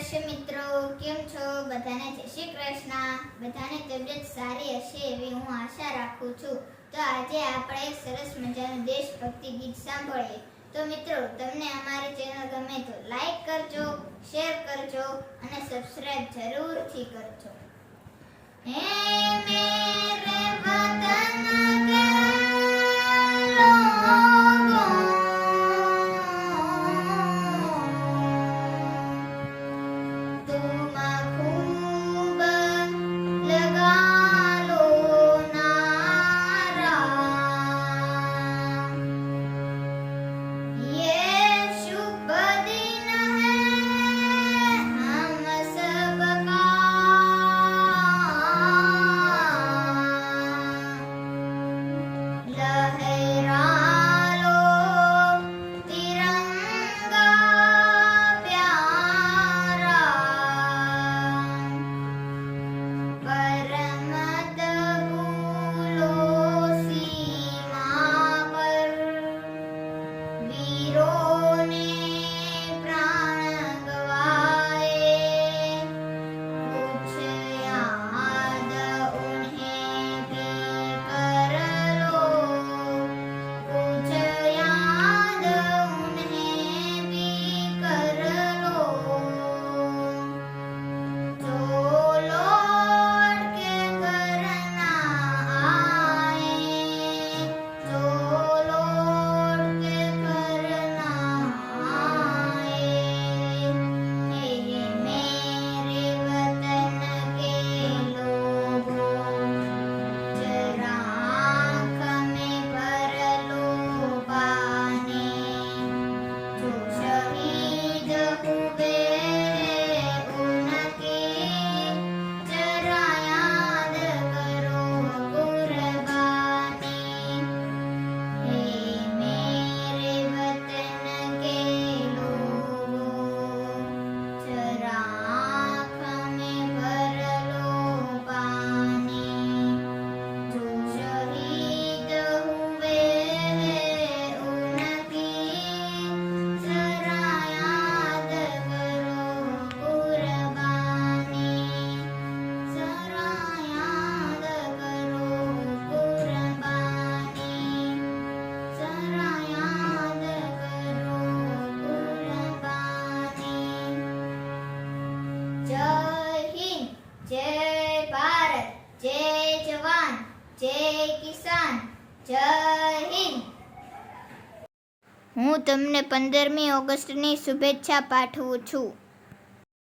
દર્શક મિત્રો, કેમ છો? બધાને જય શ્રી કૃષ્ણ. બધાની તબિયત સારી હશે એવી હું આશા રાખું છું. તો આજે આપણે એક સરસ મજાનું દેશભક્તિ ગીત સાંભળીએ. તો મિત્રો, તમને અમારી ચેનલ ગમે તો લાઈક કરજો, શેર કરજો અને સબસ્ક્રાઇબ જરૂરથી કરજો. હે મેરે વતન કે જય હિન્દ, જય ભારત, જય જવાન, જય કિસાન, જય હિન્દ. હું તમને 15મી ઓગસ્ટની શુભેચ્છા પાઠવું છું.